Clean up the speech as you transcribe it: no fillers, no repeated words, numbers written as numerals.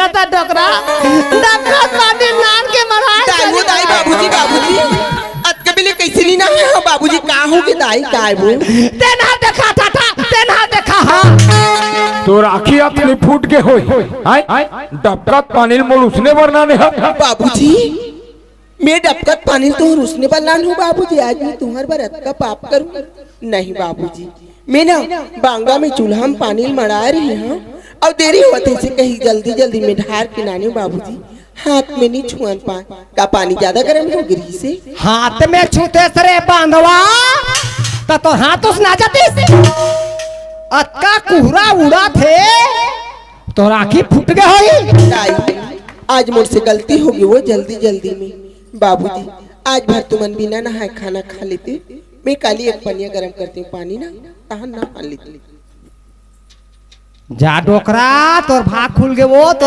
देखा था डोकरा डबका पानी नान के मराए दाई वो दाई बाबूजी बाबूजी अत कबीले कैसे नहीं ना है बाबूजी का हो के दाई काय वो तेना देखा था तेना देखा हां तो राखी अपनी फूट के होई डबकत पानी मोल उसने वरना ने बाबूजी मैं डबकत पानी तो रुसने वाला हूँ बाबूजी आज मैं तुम्हारे बरत का पाप करूँ नहीं बाबूजी मैं ना बांगा में चूल्हा में पानी मरा रही हूँ और देरी होते से कहीं जल्दी जल्दी में ढार के नाने बाबूजी हाथ में नहीं छुअन पा का पानी ज्यादा गर्म हो गिरी से हाथ में छूते सरे बांधवा तो हाथ उस ना जाती अक्का कुहरा उड़ा थे तो राखी फूट गए होई दाई आज मुझसे गलती होगी वो जल्दी जल्दी में बाबूजी आज भर तुमन बिना नहाए खाना खा लेते मैं काली एक पनिया गरम करती हूँ पानी ना तहन ना मान लेती जा डोकरा तोर भाग खुल गए वो तोर